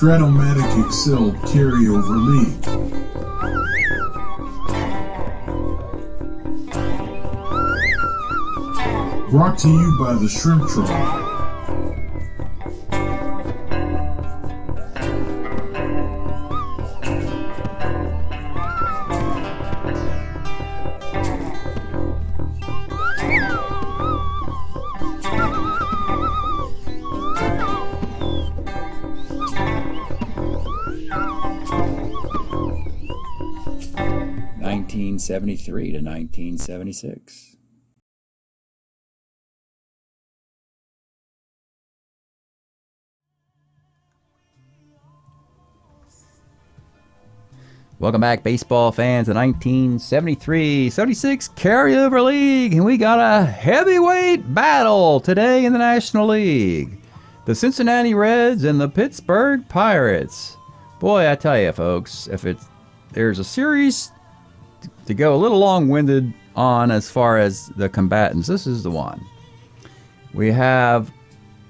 Strat-O-Matic Excel Carryover League. Brought to you by the Shrimp Troll. (1973 to 1976). Welcome back, baseball fans. The 1973-76 Carryover League, and we got a heavyweight battle today in the National League. The Cincinnati Reds and the Pittsburgh Pirates. Boy, I tell you, folks, there's a series to go a little long-winded on as far as the combatants, this is the one. We have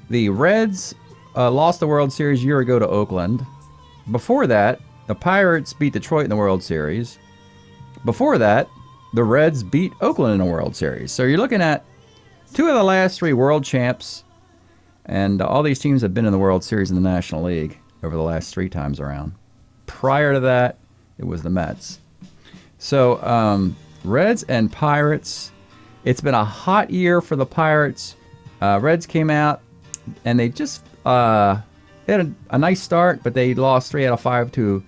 the Reds lost the World Series a year ago to Oakland. Before that, the Pirates beat Detroit in the World Series. Before that, the Reds beat Oakland in the World Series. So you're looking at two of the last three world champs, and all these teams have been in the World Series in the National League over the last three times around. Prior to that, it was the Mets. So, Reds and Pirates, it's been a hot year for the Pirates. Reds came out, and they just they had a nice start, but they lost 3 out of 5 to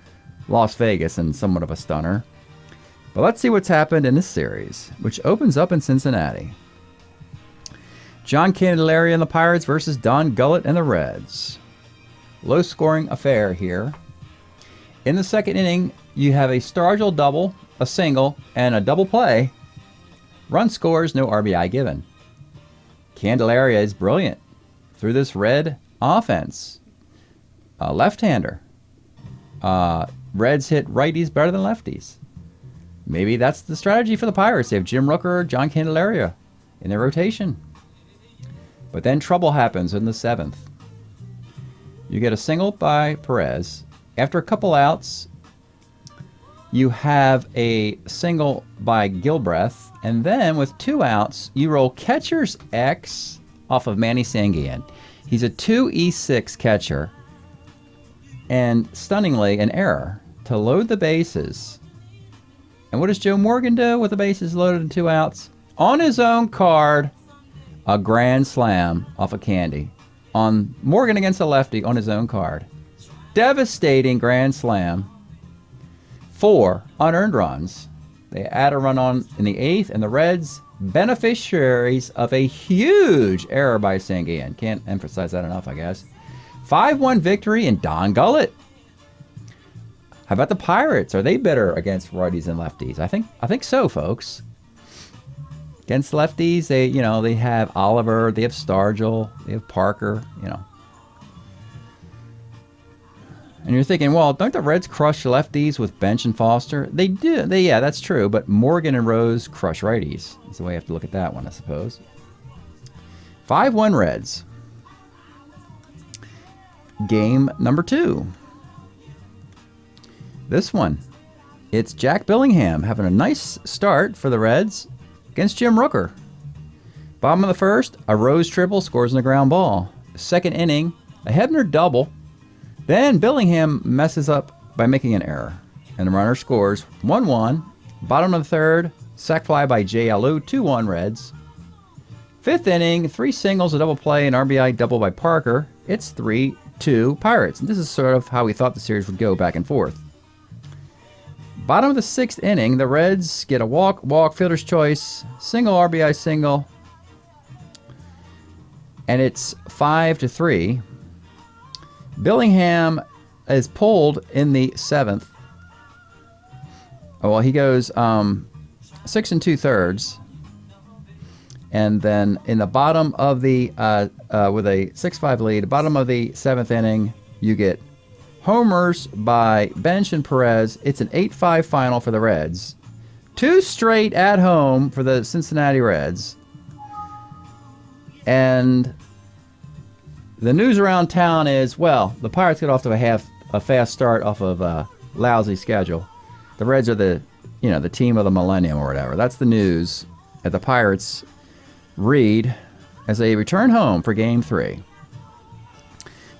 Las Vegas in somewhat of a stunner. But let's see what's happened in this series, which opens up in Cincinnati. John Candelaria and the Pirates versus Don Gullett and the Reds. Low-scoring affair here. In the second inning, you have a Stargell double, a single, and a double play. Run scores, no RBI given. Candelaria is brilliant through this Red offense. A left-hander. Reds hit righties better than lefties. Maybe that's the strategy for the Pirates. They have Jim Rooker, John Candelaria in their rotation. But then trouble happens in the 7th. You get a single by Perez. After a couple outs, you have a single by Gilbreth, and then with 2 outs, you roll catcher's X off of Manny Sanguillen. He's a 2E6 catcher, and stunningly, an error to load the bases. And what does Joe Morgan do with the bases loaded and 2 outs? On his own card, a grand slam off of Candy. On Morgan against a lefty on his own card. Devastating grand slam. 4 unearned runs. They add a run on in the 8th, and the Reds, beneficiaries of a huge error by Sanguillen. Can't emphasize that enough, I guess. 5-1 victory in Don Gullett. How about the Pirates? Are they better against righties and lefties? I think so, folks. Against lefties, they have Oliver, they have Stargell, they have Parker, And you're thinking, well, don't the Reds crush lefties with Bench and Foster? They do. Yeah, that's true. But Morgan and Rose crush righties. That's the way you have to look at that one, I suppose. 5-1 Reds. Game number 2. This one. It's Jack Billingham having a nice start for the Reds against Jim Rooker. Bottom of the 1st, a Rose triple scores in a ground ball. Second inning, a Hebner double. Then Billingham messes up by making an error, and the runner scores 1-1. Bottom of the 3rd, sac fly by Jay Alou, 2-1 Reds. 5th inning, 3 singles, a double play, an RBI double by Parker. It's 3-2 Pirates. And this is sort of how we thought the series would go back and forth. Bottom of the 6th inning, the Reds get a walk, fielder's choice, single, RBI single, and it's 5-3. Billingham is pulled in the 7th. Oh, well, he goes 6 2/3. And then in the bottom of the, with a 6-5 lead, bottom of the 7th inning, you get homers by Bench and Perez. It's an 8-5 final for the Reds. 2 straight at home for the Cincinnati Reds. And the news around town is, well, the Pirates get off to a a fast start off of a lousy schedule. The Reds are the team of the millennium or whatever. That's the news that the Pirates read as they return home for Game 3.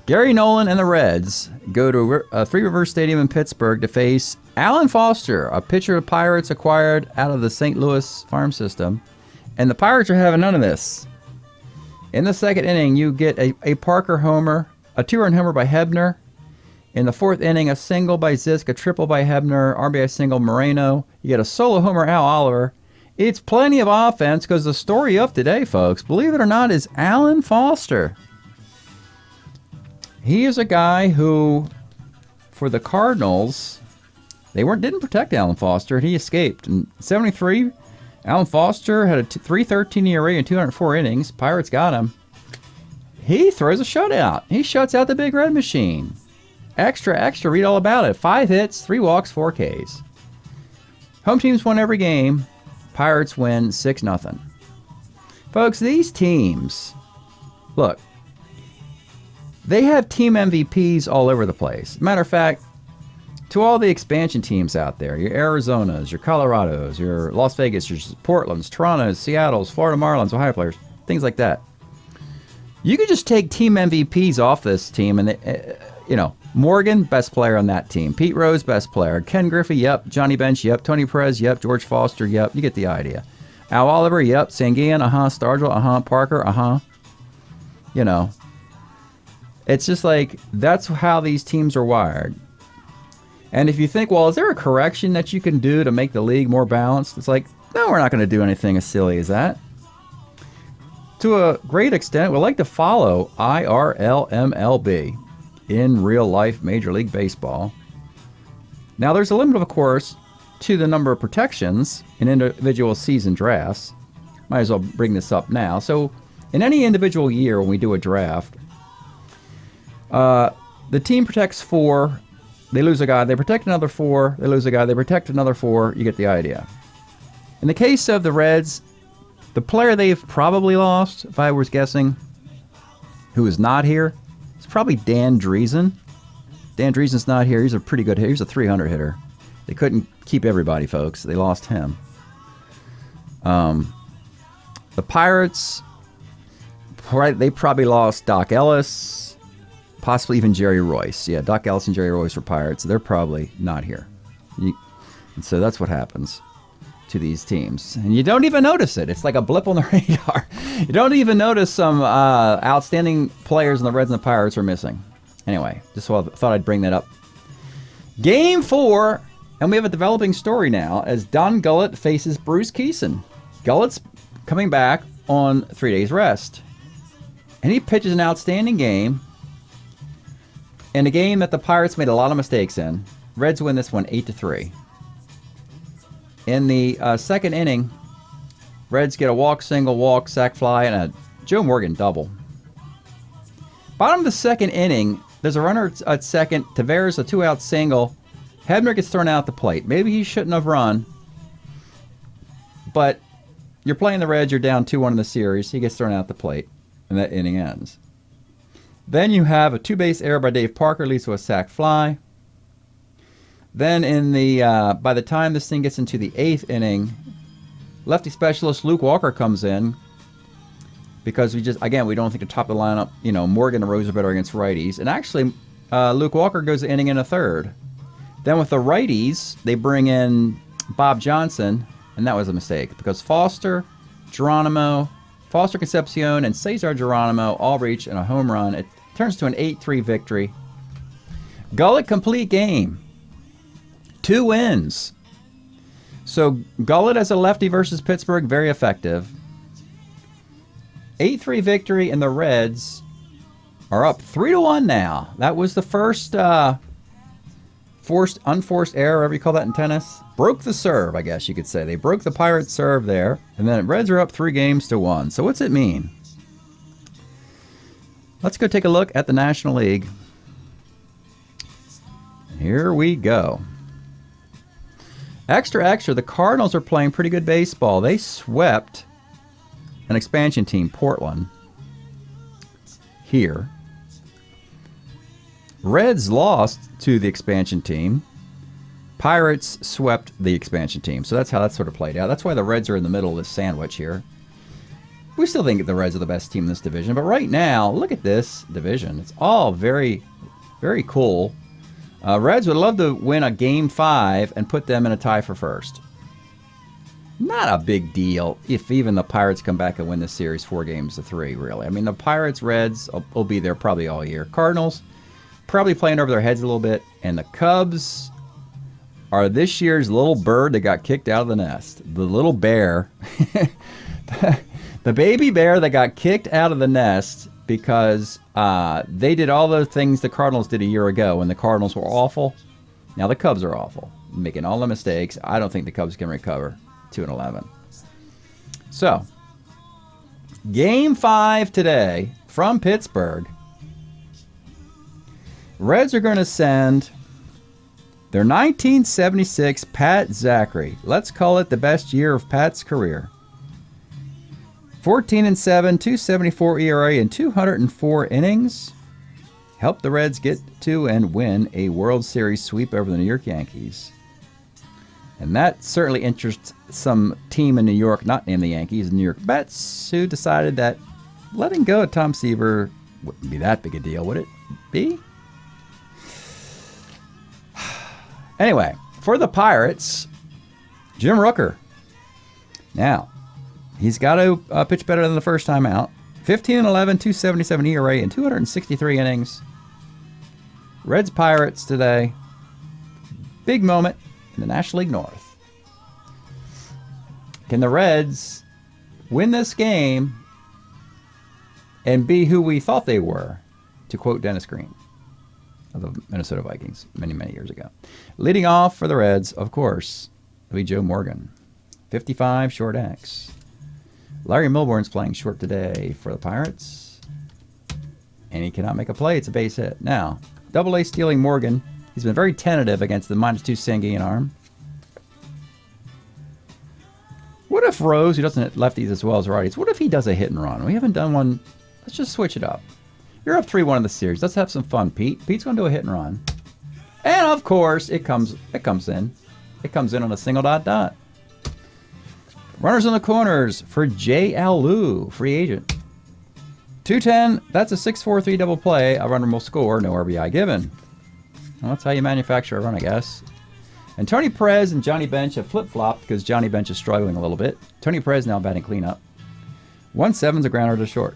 Gary Nolan and the Reds go to Three Rivers Stadium in Pittsburgh to face Alan Foster, a pitcher the Pirates acquired out of the St. Louis farm system. And the Pirates are having none of this. In the second inning, you get a Parker homer, a two-run homer by Hebner. In the fourth inning, a single by Zisk, a triple by Hebner, RBI single Moreno. You get a solo homer, Al Oliver. It's plenty of offense because the story of today, folks, believe it or not, is Alan Foster. He is a guy who, for the Cardinals, they didn't protect Alan Foster, and he escaped. In 73, Alan Foster had a 3.13 ERA in 204 innings. Pirates got him. He throws a shutout. He shuts out the Big Red Machine. Extra, read all about it. 5 hits, 3 walks, 4 Ks. Home teams won every game. Pirates win 6-0. Folks, these teams, look, they have team MVPs all over the place. Matter of fact, to all the expansion teams out there, your Arizonas, your Colorados, your Las Vegas, your Portlands, Torontos, Seattles, Florida Marlins, Ohio players, things like that. You could just take team MVPs off this team and, Morgan, best player on that team. Pete Rose, best player. Ken Griffey, yep. Johnny Bench, yep. Tony Perez, yep. George Foster, yep. You get the idea. Al Oliver, yep. Sanguillen, Stargell, Parker, It's just like, that's how these teams are wired. And if you think, well, is there a correction that you can do to make the league more balanced? It's like, no, we're not going to do anything as silly as that. To a great extent, we like to follow IRL-MLB in real life Major League Baseball. Now, there's a limit, of course, to the number of protections in individual season drafts. Might as well bring this up now. So, in any individual year when we do a draft, the team protects 4, they lose a guy, they protect another 4, they lose a guy, they protect another 4, you get the idea. In the case of the Reds, the player they've probably lost, if I was guessing, who is not here, is probably Dan Driesen. Dan Driesen's not here. He's a pretty good hitter. He's a 300 hitter. They couldn't keep everybody, folks. They lost him. The Pirates, they probably lost Doc Ellis, possibly even Jerry Royce. Yeah, Doc Ellis and Jerry Royce were Pirates. They're probably not here. And so that's what happens to these teams. And you don't even notice it. It's like a blip on the radar. You don't even notice some outstanding players in the Reds and the Pirates are missing. Anyway, just thought I'd bring that up. Game 4, and we have a developing story now as Don Gullett faces Bruce Keeson. Gullett's coming back on 3 days rest. And he pitches an outstanding game in a game that the Pirates made a lot of mistakes in. Reds win this one 8-3. In the second inning, Reds get a walk, single, walk, sac fly, and a Joe Morgan double. Bottom of the second inning, there's a runner at second. Tavares, a 2-out single. Hebner gets thrown out the plate. Maybe he shouldn't have run. But you're playing the Reds, you're down 2-1 in the series. He gets thrown out the plate, and that inning ends. Then you have a 2-base error by Dave Parker, leads to a sac fly. Then in the by the time this thing gets into the 8th inning, lefty specialist Luke Walker comes in because we don't think the top of the lineup, Morgan and Rose are better against righties. And actually, Luke Walker goes the inning in a third. Then with the righties, they bring in Bob Johnson, and that was a mistake because Foster Concepcion, and Cesar Geronimo all reach in a home run. It turns to an 8-3 victory. Gullett complete game. 2 wins. So Gullett as a lefty versus Pittsburgh, very effective. 8-3 victory, and the Reds are up 3-1 now. That was the first unforced error, whatever you call that in tennis. Broke the serve, I guess you could say. They broke the Pirates' serve there, and then Reds are up 3-1. So what's it mean? Let's go take a look at the National League. Here we go. Extra, the Cardinals are playing pretty good baseball. They swept an expansion team, Portland, here. Reds lost to the expansion team. Pirates swept the expansion team. So that's how that sort of played out. That's why the Reds are in the middle of this sandwich here. We still think the Reds are the best team in this division. But right now, look at this division. It's all very, very cool. Reds would love to win a Game 5 and put them in a tie for first. Not a big deal if even the Pirates come back and win this series 4-3, really. I mean, the Pirates, Reds will be there probably all year. Cardinals, probably playing over their heads a little bit. And the Cubs are this year's little bird that got kicked out of the nest. The little bear. The baby bear that got kicked out of the nest because they did all the things the Cardinals did a year ago when the Cardinals were awful. Now the Cubs are awful, making all the mistakes. I don't think the Cubs can recover 2-11. So, Game 5 today from Pittsburgh. Reds are going to send their 1976 Pat Zachary. Let's call it the best year of Pat's career. 14-7, 2.74 ERA in 204 innings. Helped the Reds get to and win a World Series sweep over the New York Yankees. And that certainly interests some team in New York, not named the Yankees, New York Mets, who decided that letting go of Tom Seaver wouldn't be that big a deal, would it be? Anyway, for the Pirates, Jim Rooker. Now, he's got to pitch better than the first time out. 15-11, 2.77 ERA in 263 innings. Reds Pirates today. Big moment in the National League North. Can the Reds win this game and be who we thought they were, to quote Dennis Green of the Minnesota Vikings many, many years ago? Leading off for the Reds, of course, will be Joe Morgan. 55 short X. Larry Milbourne's playing short today for the Pirates. And he cannot make a play. It's a base hit. Now, Double-A stealing Morgan. He's been very tentative against the -2 Sanguine arm. What if Rose, who doesn't hit lefties as well as righties, what if he does a hit and run? We haven't done one. Let's just switch it up. You're up 3-1 in the series. Let's have some fun, Pete. Pete's going to do a hit and run. And, of course, it comes in. It comes in on a single ... Runners in the corners for J.L. Liu, free agent. 210, that's a 6-4-3 double play. A runner will score, no RBI given. Well, that's how you manufacture a run, I guess. And Tony Perez and Johnny Bench have flip-flopped because Johnny Bench is struggling a little bit. Tony Perez now batting cleanup. 1-7's a grounder to short.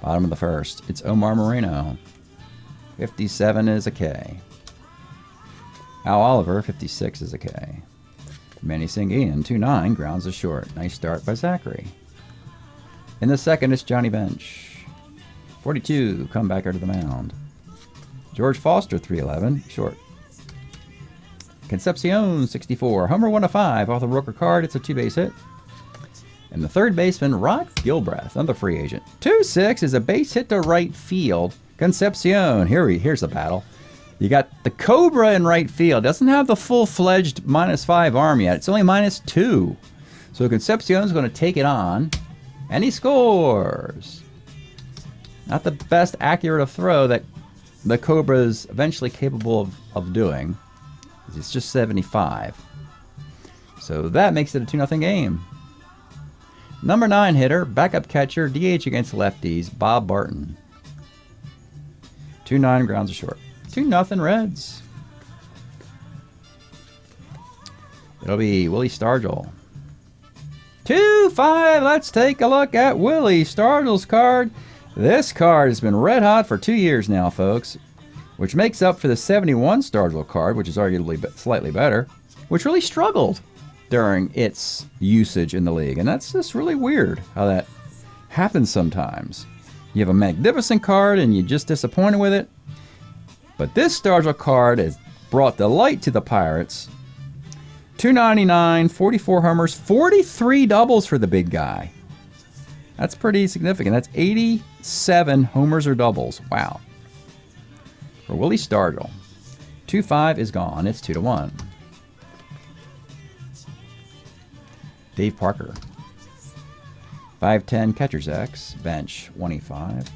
Bottom of the first, it's Omar Moreno. 57 is a K. Al Oliver, 56 is a K. Manny Sanguine, 2-9, grounds a short. Nice start by Zachary. In the second, it's Johnny Bench. 42, comebacker to the mound. George Foster, 3-11, short. Concepcion, 64, homer 1-5 off the Rooker card. It's a 2-base hit. And the third baseman, Rod Gilbreth, another free agent. 2-6 is a base hit to right field. Concepcion, here's the battle. You got the Cobra in right field. Doesn't have the full-fledged -5 arm yet. It's only -2. So Concepcion's going to take it on, and he scores. Not the best accurate of throw that the Cobra is eventually capable of doing. It's just 75. So that makes it a 2-0 game. Number 9 hitter, backup catcher, DH against lefties, Bob Barton. 2-9, grounds a short. 2-0 Reds. It'll be Willie Stargell. 2-5. Let's take a look at Willie Stargell's card. This card has been red hot for 2 years now, folks, which makes up for the 71 Stargell card, which is arguably slightly better, which really struggled during its usage in the league. And that's just really weird how that happens sometimes. You have a magnificent card and you're just disappointed with it. But this Stargell card has brought delight to the Pirates. 299, 44 homers, 43 doubles for the big guy. That's pretty significant. That's 87 homers or doubles. Wow. For Willie Stargell. 2-5 is gone. It's 2-1. Dave Parker. 5'10", catcher's X. Bench, 185.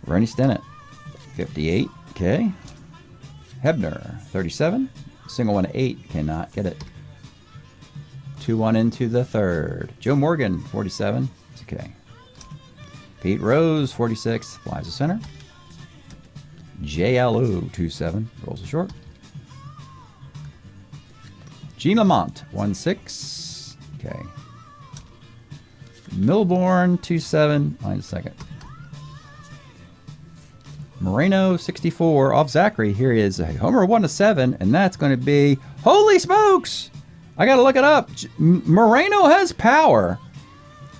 Bernie Stennett, 58. Okay. Hebner, 37. Single 1 8. Cannot get it. 2-1 into the third. Joe Morgan, 47. It's okay. Pete Rose, 46. Flies to center. JLO, 2-7. Rolls a short. Gene Lamont, 1-6. Okay. Milborn, 2-7. Line second. Moreno, 64. Off Zachary. Here he is. Homer, 1-7. And that's going to be... Holy smokes! I got to look it up. Moreno has power.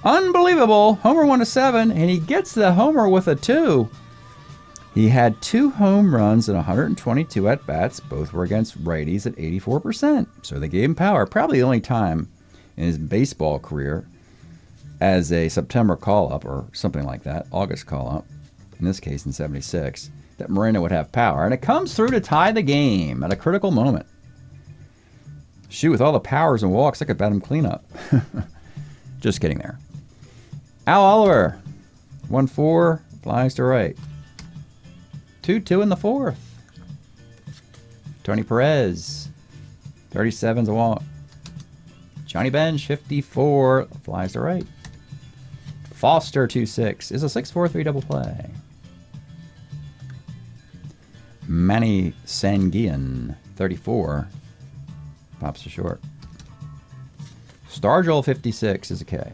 Unbelievable. Homer, 1-7. And he gets the homer with a 2. He had 2 home runs and 122 at-bats. Both were against righties at 84%. So they gave him power. Probably the only time in his baseball career as a September call-up or something like that, August call-up, in this case in 76, that Moreno would have power. And it comes through to tie the game at a critical moment. Shoot, with all the powers and walks, I could bat him clean up. Just kidding there. Al Oliver, 1-4, flies to right. 2-2 in the fourth. Tony Perez, 37's a walk. Johnny Bench, 54, flies to right. Foster, 2-6, is a 6-4-3 double play. Manny Sanguian, 34, pops to short. Stargell, 56, is a K.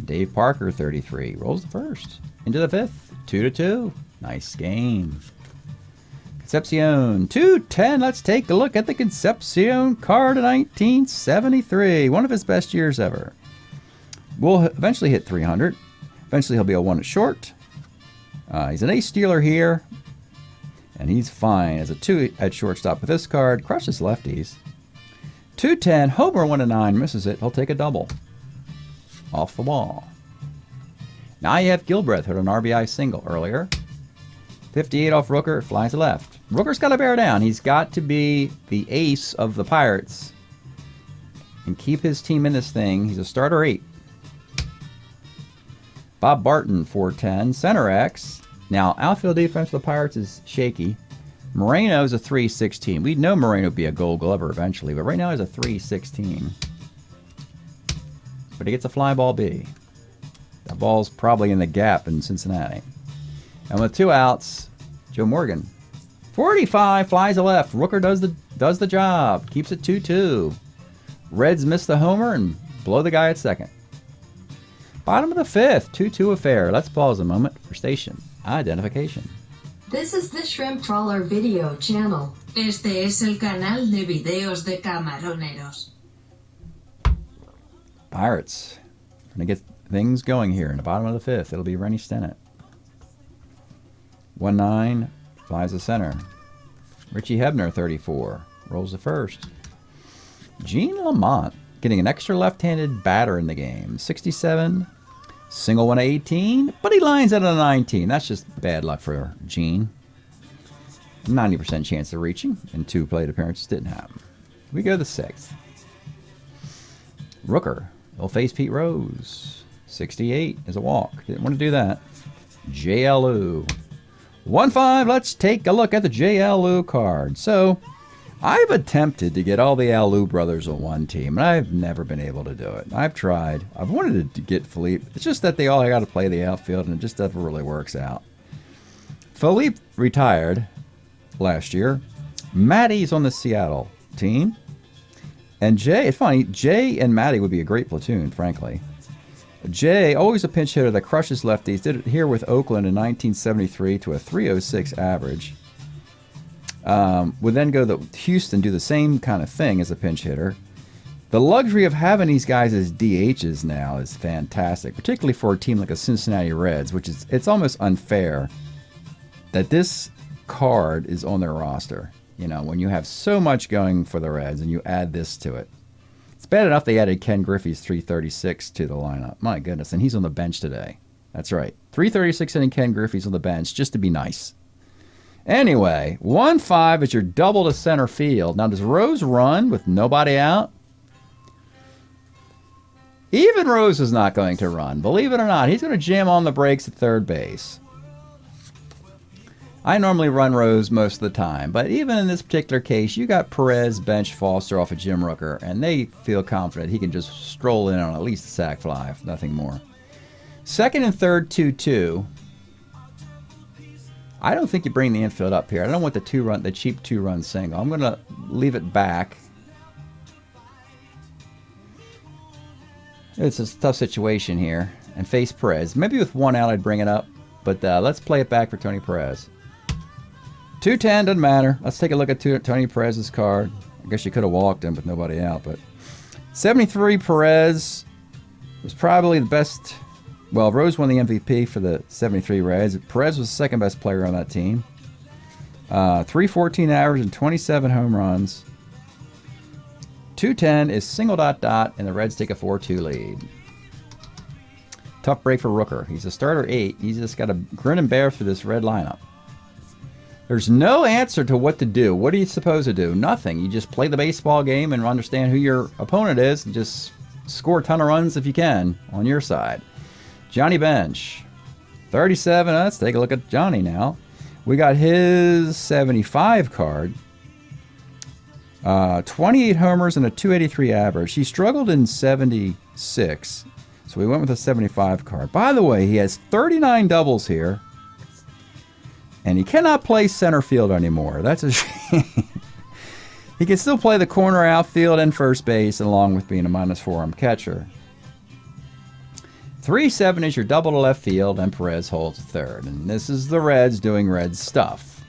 Dave Parker, 33, rolls the first. Into the fifth, 2-2. Nice game. Concepcion, 210. Let's take a look at the Concepcion card of 1973. One of his best years ever. Will eventually hit 300. Eventually he'll be a 1 at short. He's an ace stealer here. And he's fine as a 2 at shortstop with this card. Crushes lefties. 210. Homer 1-9. Misses it. He'll take a double. Off the wall. Now you have Gilbreth hit an RBI single earlier. 58 off Rooker, flies to left. Rooker's got to bear down. He's got to be the ace of the Pirates and keep his team in this thing. He's a starter 8. Bob Barton, 410. Center X. Now, outfield defense for the Pirates is shaky. Moreno's a 316. We'd know Moreno would be a Gold Glover eventually, but right now he's a 316. But he gets a fly ball B. That ball's probably in the gap in Cincinnati. And with 2 outs, Joe Morgan, 45, flies to left. Rooker does the job. Keeps it 2-2. Reds miss the homer and blow the guy at second. Bottom of the fifth, 2-2 affair. Let's pause a moment for station identification. This is the Shrimp Trawler video channel. Este es el canal de videos de camaroneros. Pirates. Going to get things going here in the bottom of the fifth. It'll be Rennie Stennett. 1-9, flies to center. Richie Hebner, 34, rolls the first. Gene Lamont getting an extra left-handed batter in the game. 67, single 1 18, but he lines out at a 19. That's just bad luck for Gene. 90% chance of reaching, and 2 plate appearances didn't happen. We go to the 6th. Rooker will face Pete Rose. 68 is a walk. Didn't want to do that. JLU. 1-5, let's take a look at the JLU card. So, I've attempted to get all the Alou brothers on one team, and I've never been able to do it. I've tried. I've wanted to get Philippe. It's just that they all got to play the outfield, and it just never really works out. Philippe retired last year. Matty's on the Seattle team. And Jay, it's funny, Jay and Matty would be a great platoon, frankly. Jay, always a pinch hitter that crushes lefties, did it here with Oakland in 1973 to a 306 average. Would then go to Houston, do the same kind of thing as a pinch hitter. The luxury of having these guys as DHs now is fantastic, particularly for a team like the Cincinnati Reds, which is, it's almost unfair that this card is on their roster. You know, when you have so much going for the Reds and you add this to it. It's bad enough they added Ken Griffey's 336 to the lineup. My goodness, and he's on the bench today. That's right. 336 inning Ken Griffey's on the bench just to be nice. Anyway, 1-5 is your double to center field. Now, does Rose run with nobody out? Even Rose is not going to run. Believe it or not, he's going to jam on the brakes at third base. I normally run Rose most of the time, but even in this particular case, you got Perez bench Foster off of Jim Rooker, and they feel confident he can just stroll in on at least a sac fly, if nothing more. Second and third, 2-2. I don't think you bring the infield up here. I don't want the cheap 2-run single. I'm going to leave it back. It's a tough situation here, and face Perez. Maybe with 1 out, I'd bring it up, but let's play it back for Tony Perez. 210, doesn't matter. Let's take a look at Tony Perez's card. I guess you could have walked him with nobody out, but 73 Perez was probably the best. Well, Rose won the MVP for the 73 Reds. Perez was the second best player on that team. 314 average and 27 home runs. 210 is single ... and the Reds take a 4-2 lead. Tough break for Rooker. He's a starter 8. He's just got to grin and bear through this Red lineup. There's no answer to what to do. What are you supposed to do? Nothing. You just play the baseball game and understand who your opponent is and just score a ton of runs if you can on your side. Johnny Bench, 37. Let's take a look at Johnny now. We got his 75 card. 28 homers and a 283 average. He struggled in 76, so we went with a 75 card. By the way, he has 39 doubles here. And he cannot play center field anymore. That's a shame. He can still play the corner, outfield, and first base, along with being a -4 catcher. 3-7 is your double to left field, and Perez holds third. And this is the Reds doing Reds stuff.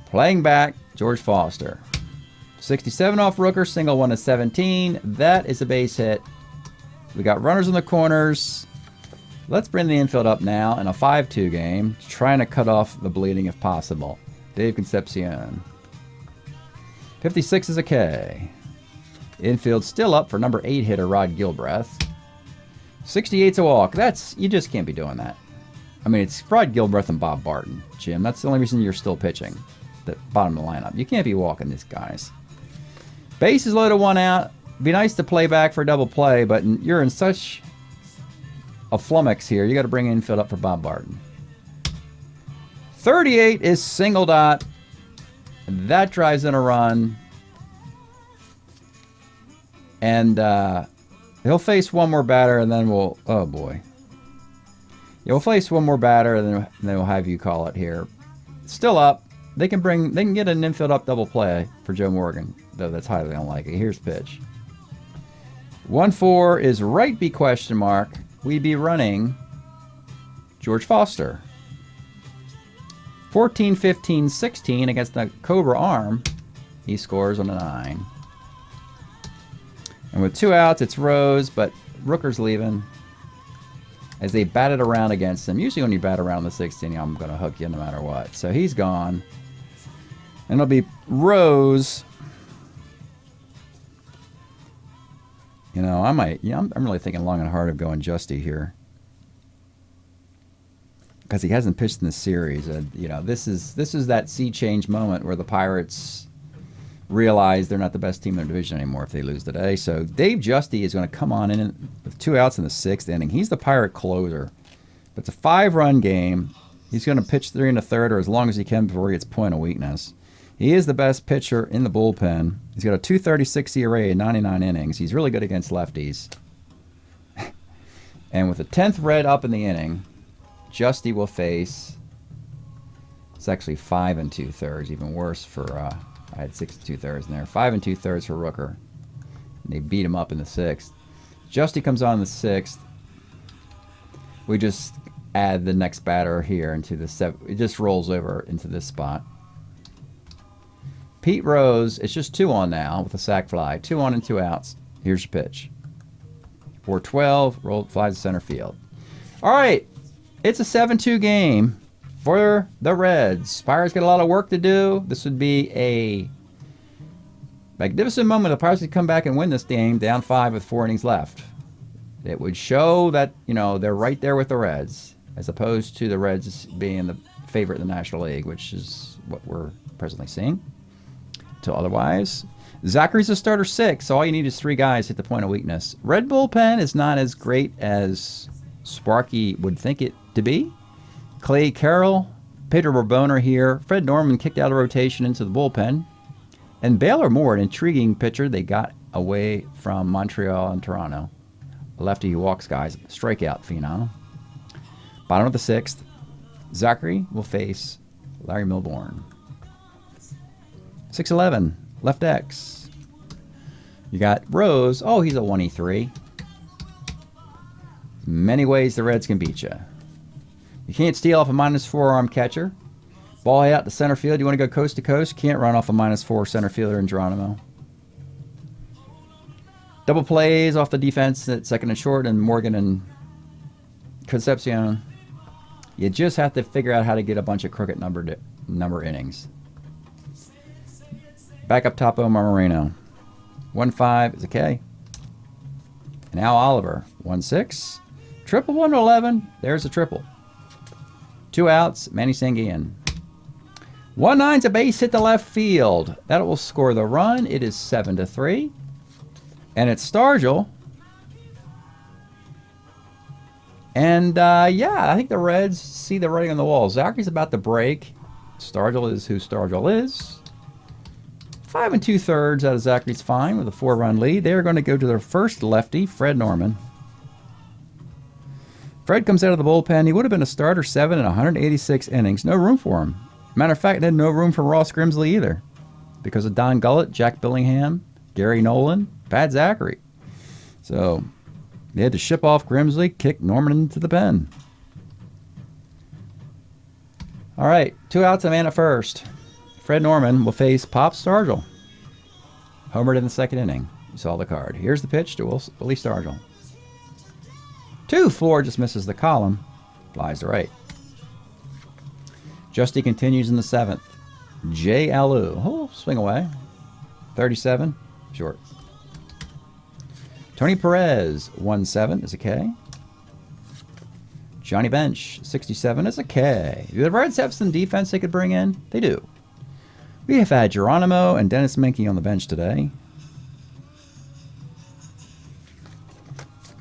Playing back, George Foster. 67 off Rooker, single 1 to 17. That is a base hit. We got runners in the corners. Let's bring the infield up now in a 5-2 game, trying to cut off the bleeding if possible. Dave Concepcion. 56 is a K. Infield still up for number 8 hitter Rod Gilbreth. 68's a walk. You just can't be doing that. I mean, it's Rod Gilbreth and Bob Barton, Jim. That's the only reason you're still pitching. The bottom of the lineup. You can't be walking these guys. Base is loaded, 1 out. Be nice to play back for a double play, but you're in such a flummox here. You got to bring infield up for Bob Barton. 38 is single ... That drives in a run. And he'll face one more batter, and then we'll... Oh, boy. You'll face one more batter, and then we'll have you call it here. Still up. They can get an infield up double play for Joe Morgan, though that's highly unlikely. Here's pitch. 1-4 is right B ? We'd be running George Foster. 14, 15, 16 against the Cobra arm. He scores on a 9. And with 2 outs, it's Rose, but Rooker's leaving as they bat it around against him. Usually when you bat around the 6th inning, I'm going to hook you no matter what. So he's gone. And it'll be Rose. You know, I'm really thinking long and hard of going Justy here, because he hasn't pitched in the series. You know, this is that sea change moment where the Pirates realize they're not the best team in their division anymore if they lose today. So Dave Justy is going to come on in with 2 outs in the 6th inning. He's the Pirate closer. But it's a 5-run game. He's going to pitch 3 1/3 or as long as he can before he gets point of weakness. He is the best pitcher in the bullpen. He's got a 2.36 ERA in 99 innings. He's really good against lefties. And with the 10th Red up in the inning, Justy will face... It's actually 5 2/3, even worse for... I had 6 2/3 in there. 5 2/3 for Rooker. And they beat him up in the 6th. Justy comes on in the 6th. We just add the next batter here into the 7th. It just rolls over into this spot. Pete Rose, it's just 2 on now with a sac fly. 2 on and 2 outs. Here's your pitch. 4-12, rolled, flies to center field. All right, it's a 7-2 game for the Reds. Pirates got a lot of work to do. This would be a magnificent moment. The Pirates could come back and win this game down 5 with 4 innings left. It would show that, you know, they're right there with the Reds, as opposed to the Reds being the favorite in the National League, which is what we're presently seeing. Till otherwise, Zachary's a starter 6, so all you need is 3 guys hit the point of weakness. Red bullpen is not as great as Sparky would think it to be. Clay Carroll, Pedro Bourboner here. Fred Norman kicked out of rotation into the bullpen. And Baylor Moore, an intriguing pitcher they got away from Montreal and Toronto. A lefty who walks guys, strikeout phenom. Bottom of the 6th, Zachary will face Larry Milbourne. 6-11, left X. You got Rose. Oh, he's a 1E3. Many ways the Reds can beat you. You can't steal off a -4 arm catcher. Ball out to center field. You want to go coast to coast? Can't run off a -4 center fielder in Geronimo. Double plays off the defense at second and short, and Morgan and Concepcion. You just have to figure out how to get a bunch of crooked number innings. Back up top, Omar Moreno. 1-5 is a K. And Al Oliver. 1-6. Triple 1-11. There's a triple. 2 outs. Manny Sanguillen. 1-9's a base hit to left field. That will score the run. It is 7-3. And it's Stargell. And, yeah, I think the Reds see the writing on the wall. Zachary's about to break. Stargell is who Stargell is. 5 2/3 out of Zachary's fine with a 4-run lead. They're going to go to their first lefty, Fred Norman. Fred comes out of the bullpen. He would have been a starter 7 in 186 innings. No room for him. Matter of fact, they had no room for Ross Grimsley either. Because of Don Gullett, Jack Billingham, Gary Nolan, Pat Zachary. So they had to ship off Grimsley, kick Norman into the pen. All right, 2 outs, a man at first. Fred Norman will face Pop Stargell. Homered in the second inning. You saw the card. Here's the pitch to Willie Stargell. 2, floor just misses the column. Flies to right. Justy continues in the 7th. Jay Alou. Oh, swing away. 37, short. Tony Perez, 1-7 is a K. Johnny Bench, 67 is a K. Do the Reds have some defense they could bring in? They do. We have had Geronimo and Dennis Menke on the bench today.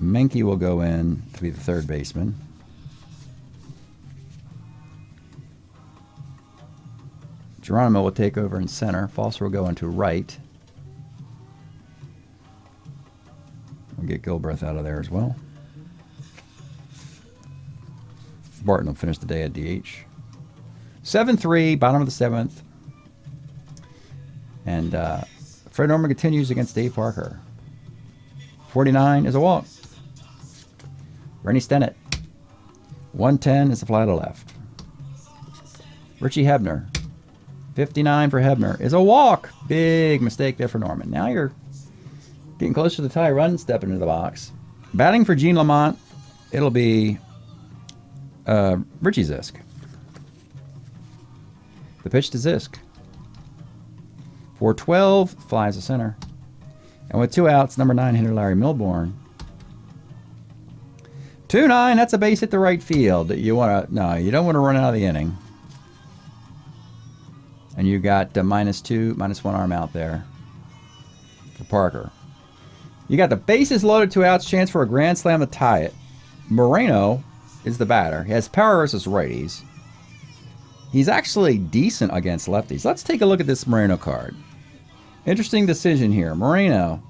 Menke will go in to be the third baseman. Geronimo will take over in center. Foster will go into right. We'll get Gilbreth out of there as well. Barton will finish the day at DH. 7-3, bottom of the 7th. And Fred Norman continues against Dave Parker. 49 is a walk. Rennie Stennett. 110 is a fly to left. Richie Hebner. 59 for Hebner is a walk. Big mistake there for Norman. Now you're getting close to the tie run, stepping into the box. Batting for Gene Lamont, it'll be Richie Zisk. The pitch to Zisk. 4-12, flies to center. And with 2 outs, number 9 hitter Larry Milbourne. 2-9, that's a base hit to right field. You don't want to run out of the inning. And you got -2, -1 arm out there for Parker. You got the bases loaded, 2 outs, chance for a grand slam to tie it. Moreno is the batter. He has power versus righties. He's actually decent against lefties. Let's take a look at this Moreno card. Interesting decision here. Moreno,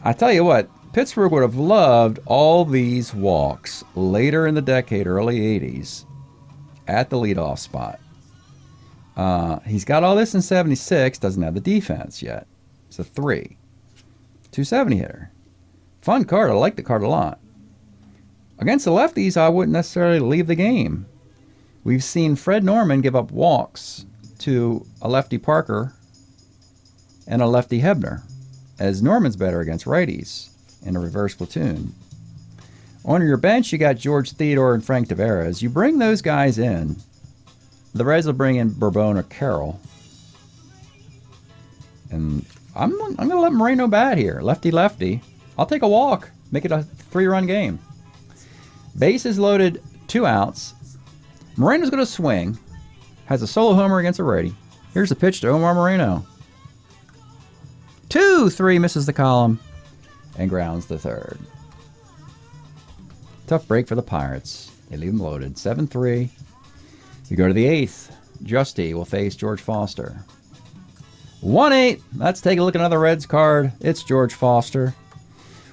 I tell you what, Pittsburgh would have loved all these walks later in the decade, early 80s, at the leadoff spot. He's got all this in 76, doesn't have the defense yet. It's a 3. 270 hitter. Fun card. I like the card a lot. Against the lefties, I wouldn't necessarily leave the game. We've seen Fred Norman give up walks to a lefty Parker and a lefty Hebner, as Norman's better against righties in a reverse platoon. On your bench, you got George Theodore and Frank Tavares. You bring those guys in. The Reds will bring in Bourbon or Carroll. And I'm going to let Moreno bat here. Lefty-lefty. I'll take a walk. Make it a 3-run game. Bases loaded, 2 outs. Moreno's going to swing. Has a solo homer against a righty. Here's the pitch to Omar Moreno. 2-3, misses the column and grounds the third. Tough break for the Pirates. They leave them loaded. 7-3. We go to the 8th. Justy will face George Foster. 1-8. Let's take a look at another Reds card. It's George Foster.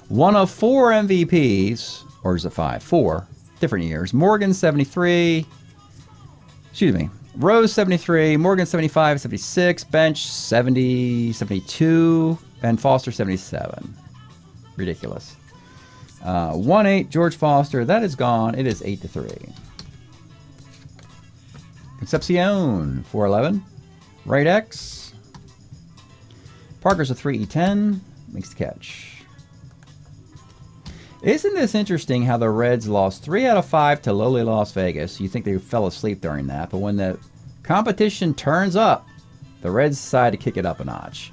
One of 4 MVPs, or is it 5? 4 different years. Morgan 73. Excuse me. Rose 73, Morgan 75, 76, Bench 70, 72, and Foster 77. Ridiculous. 1-8, George Foster. That is gone. It is 8-3. Concepcion 411. Right X. Parker's a 3E10. Makes the catch. Isn't this interesting how the Reds lost 3 out of 5 to lowly Las Vegas? You think they fell asleep during that, but when the competition turns up, the Reds decide to kick it up a notch.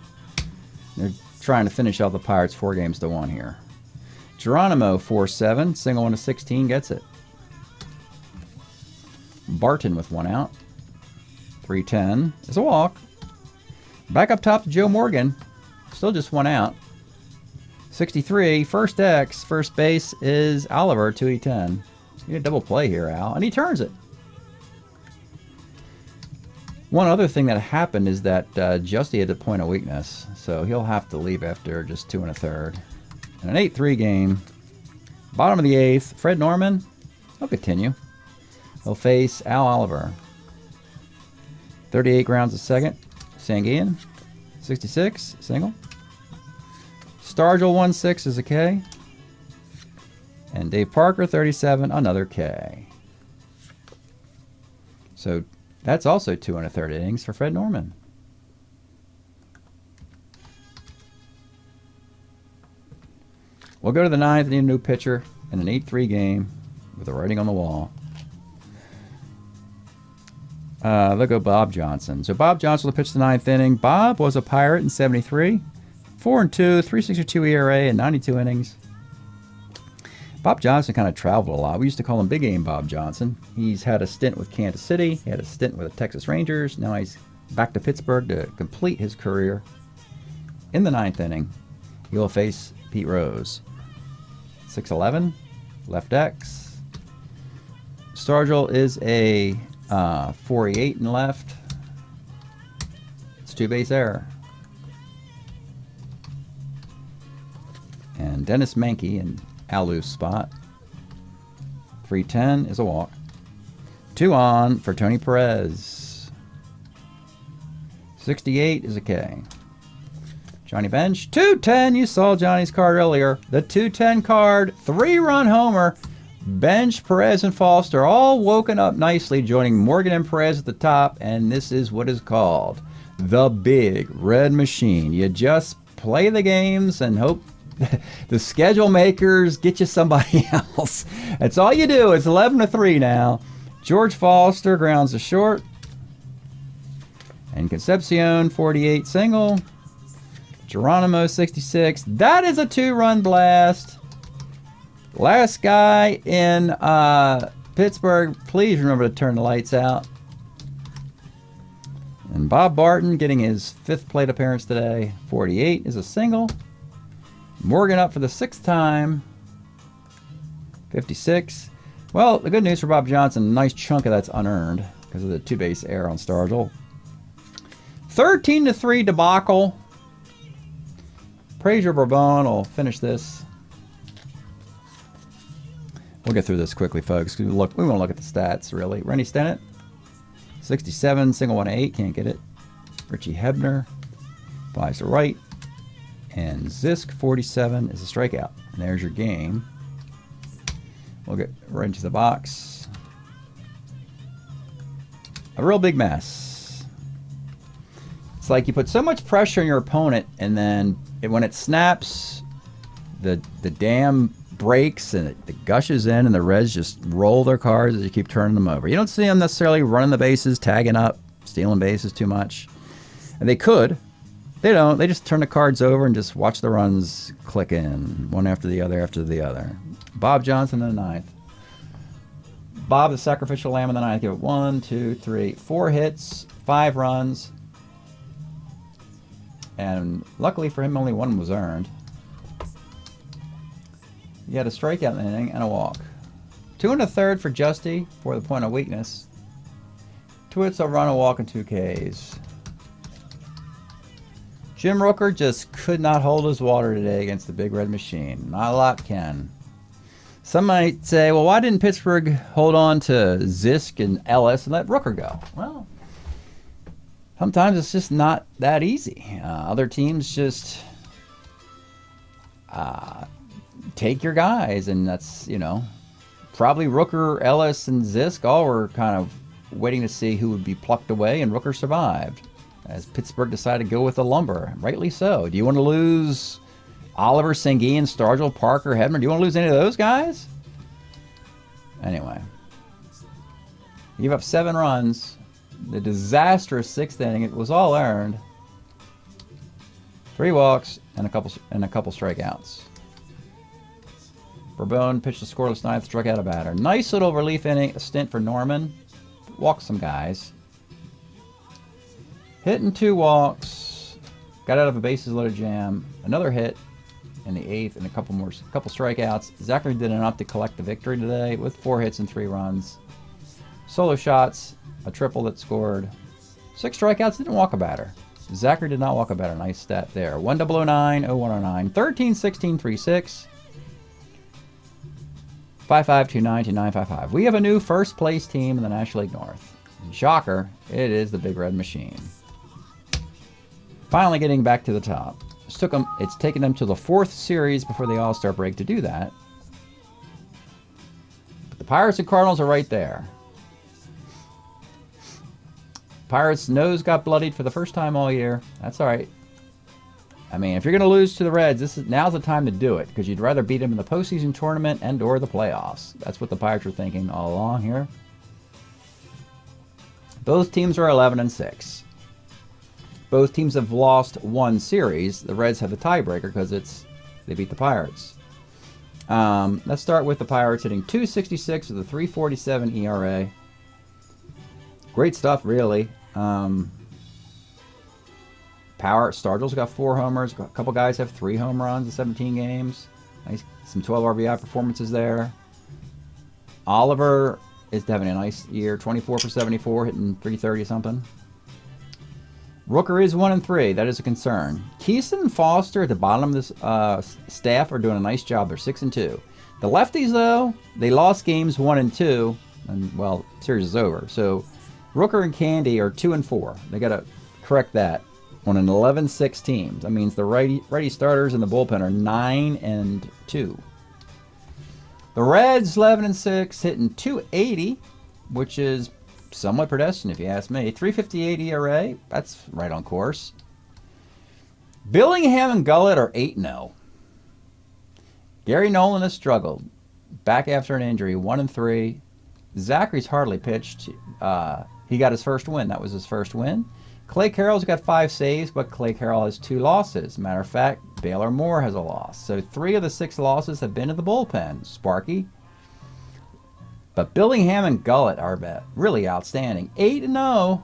They're trying to finish off the Pirates 4-1 here. Geronimo 4-7, single 1 to 16, gets it. Barton with 1 out. 3-10 is a walk. Back up top to Joe Morgan, still just 1 out. 63, first X, first base is Oliver, 2E10. You get a double play here, Al, and he turns it. One other thing that happened is that Justy had a point of weakness, so he'll have to leave after just 2 1/3. And an 8-3 game. Bottom of the 8th, Fred Norman, he'll continue. He'll face Al Oliver. 38 grounds a second, Sanguian, 66, single. Stargell 1-6 is a K. And Dave Parker 37, another K. So that's also 2 1/3 innings for Fred Norman. We'll go to the 9th, need a new pitcher in an 8-3 game with the writing on the wall. They'll go Bob Johnson. So Bob Johnson will pitch the 9th inning. Bob was a Pirate in 73. 4-2, 3.62 ERA, and 92 innings. Bob Johnson kind of traveled a lot. We used to call him Big Game Bob Johnson. He's had a stint with Kansas City. He had a stint with the Texas Rangers. Now he's back to Pittsburgh to complete his career. In the 9th inning, he will face Pete Rose. 6-11, left X. Stargell is a 4-8 and left. It's 2-base error. And Dennis Mankey in Alu's spot. 3-10 is a walk. 2 on for Tony Perez. 68 is a K. Johnny Bench. 2-10. You saw Johnny's card earlier. The 2-10 card. 3-run homer. Bench, Perez, and Foster all woken up nicely, joining Morgan and Perez at the top. And this is what is called the Big Red Machine. You just play the games and hope the schedule makers get you somebody else. That's all you do. It's 11-3 now. George Foster grounds to short. And Concepcion, 48 single. Geronimo, 66. That is a 2-run blast. Last guy in Pittsburgh, please remember to turn the lights out. And Bob Barton getting his 5th plate appearance today. 48 is a single. Morgan up for the 6th time. 56. Well, the good news for Bob Johnson, a nice chunk of that's unearned because of the 2-base error on Stargell. 13-3 debacle. Frazier Bourbon will finish this. We'll get through this quickly, folks. We want to look at the stats, really. Rennie Stennett, 67, single 1-8, can't get it. Richie Hebner flies to right. And Zisk, 47, is a strikeout. And there's your game. We'll get right into the box. A real big mess. It's like you put so much pressure on your opponent, and then when it snaps, the dam breaks and it gushes in, and the Reds just roll their cards as you keep turning them over. You don't see them necessarily running the bases, tagging up, stealing bases too much. And they could. They don't. They just turn the cards over and just watch the runs click in, one after the other. Bob Johnson in the 9th. Bob, the sacrificial lamb in the 9th. Give it 1, 2, 3, 4 hits, 5 runs. And luckily for him, only 1 was earned. He had a strikeout in the inning and a walk. 2 1/3 for Justy for the point of weakness. Twits will run a walk in 2Ks. Jim Rooker just could not hold his water today against the Big Red Machine. Not a lot can. Some might say, well, why didn't Pittsburgh hold on to Zisk and Ellis and let Rooker go? Well, sometimes it's just not that easy. Other teams just take your guys, and that's, you know, probably Rooker, Ellis, and Zisk all were kind of waiting to see who would be plucked away, and Rooker survived as Pittsburgh decided to go with the lumber. Rightly so. Do you want to lose Oliver, Senguin, Stargell, Parker, Hedman? Do you want to lose any of those guys? Anyway, you give up 7 runs. The disastrous 6th inning. It was all earned. 3 walks and a couple strikeouts. Bourbon pitched a scoreless 9th, struck out a batter. Nice little relief inning stint for Norman. Walked some guys. Hitting 2 walks. Got out of a bases loaded jam. Another hit in the 8th and a couple strikeouts. Zachary did enough to collect the victory today with 4 hits and 3 runs. Solo shots, a triple that scored. 6 strikeouts, didn't walk a batter. Zachary did not walk a batter. Nice stat there. 1009, 0109, 13, 16, 36. 5529 to 955. We have a new first place team in the National League North. And shocker, it is the Big Red Machine. Finally getting back to the top. It's taken them to the 4th series before the All-Star break to do that. But the Pirates and Cardinals are right there. Pirates' nose got bloodied for the first time all year. That's all right. I mean, if you're going to lose to the Reds, now's the time to do it, because you'd rather beat them in the postseason tournament and or the playoffs. That's what the Pirates are thinking all along here. Both teams are 11-6. Both teams have lost 1 series. The Reds have the tiebreaker because they beat the Pirates. Let's start with the Pirates hitting .266 with a .347 ERA. Great stuff, really. Stargell's got 4 homers. A couple guys have 3 home runs in 17 games. Nice, some 12 RBI performances there. Oliver is having a nice year. 24 for 74, hitting .330 something. Rooker is 1-3. That is a concern. Keeson and Foster at the bottom of this staff are doing a nice job. They're 6-2. The lefties, though, they lost games 1 and 2, and well, series is over. So Rooker and Candy are 2-4. They got to correct that on an 11-6 team. That means the righty starters in the bullpen are 9-2. The Reds 11-6, hitting .280, which is somewhat pedestrian if you ask me. .358 ERA, that's right on course. Billingham and Gullett are 8-0. Gary Nolan has struggled. Back after an injury, 1-3. Zachary's hardly pitched. He got his first win. That was his first win. Clay Carroll's got 5 saves, but Clay Carroll has 2 losses. Matter of fact, Baylor Moore has a loss. So 3 of the 6 losses have been to the bullpen. Sparky. But Billingham and Gullett are really outstanding. 8-0.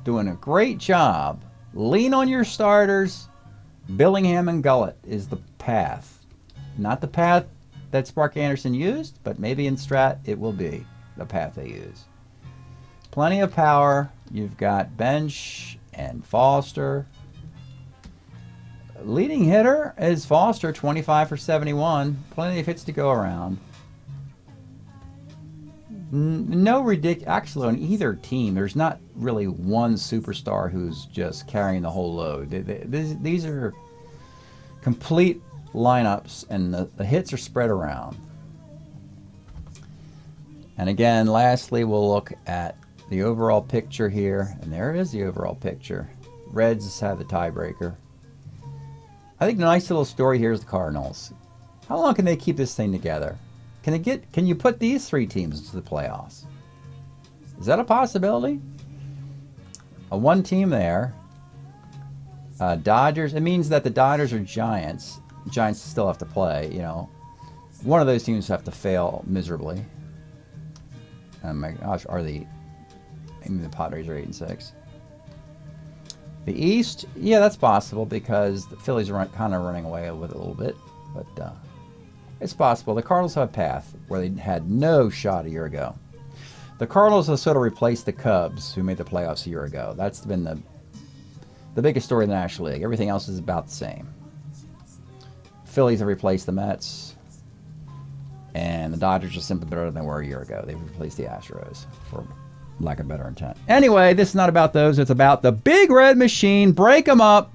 Doing a great job. Lean on your starters. Billingham and Gullett is the path. Not the path that Sparky Anderson used, but maybe in Strat it will be the path they use. Plenty of power. You've got Bench and Foster. Leading hitter is Foster, 25 for 71. Plenty of hits to go around. No ridiculous. Actually, on either team, there's not really one superstar who's just carrying the whole load. These are complete lineups, and the hits are spread around. And again, lastly, we'll look at the overall picture here, and there is the overall picture. Reds have the tiebreaker. I think the nice little story here is the Cardinals. How long can they keep this thing together? Can you put these 3 teams into the playoffs? Is that a possibility? A 1 team there. Dodgers. It means that the Dodgers are Giants. Giants still have to play. You know, one of those teams have to fail miserably. Oh my gosh, maybe the Padres are 8-6. The East, yeah, that's possible because the Phillies are kind of running away with it a little bit, but it's possible. The Cardinals have a path where they had no shot a year ago. The Cardinals have sort of replaced the Cubs, who made the playoffs a year ago. That's been the biggest story in the National League. Everything else is about the same. Phillies have replaced the Mets. And the Dodgers are simply better than they were a year ago. They've replaced the Astros, for lack of better intent. Anyway, this is not about those. It's about the Big Red Machine. Break them up.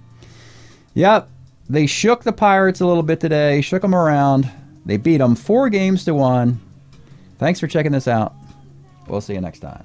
Yep. They shook the Pirates a little bit today. Shook them around. They beat them 4-1. Thanks for checking this out. We'll see you next time.